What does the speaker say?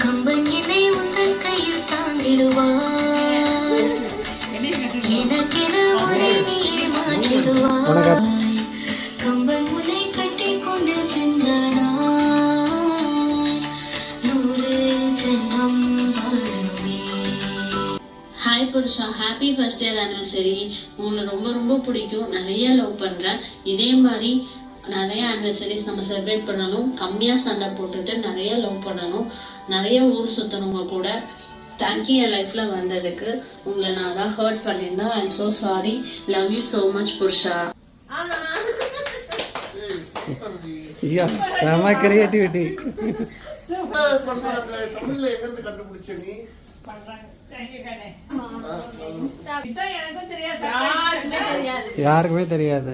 கம்பன் என்னை உந்தன் கையில் தாங்கிடுவார், எனக்கென உன்னை நீயே மாற்றிடுவாய். கம்பன் முனை கட்டி கொண்டு பிந்தானாய், 100 ஜென்மம் வாழணுமே. ஹாய் புருஷா, ஹாப்பி ஃபர்ஸ்ட் இயர் ஆனிவர்சரி. உங்களை ரொம்ப ரொம்ப பிடிக்கும், நிறைய லவ் பண்றேன். இதே மாதிரி நிறைய ஆனிவர்சரிஸ் நம்ம செலிப்ரேட் பண்ணணும். கம்மியா சண்டை போட்டுட்டு நிறைய லவ் பண்ணணும், நிறைய ஊர் சுத்தணுங்க கூட. தேங்க்யூ என் லைஃப்ல வந்ததுக்கு. உங்களை நான் அதான் ஹர்ட் பண்ணியிருந்தேன். I am so sorry. Love you so much புருஷா. செம கிரியேட்டிவிட்டி. தமிழ்ல எங்க இருந்து கண்டுபிடிச்ச நீ? யாருக்குமே தெரியாது.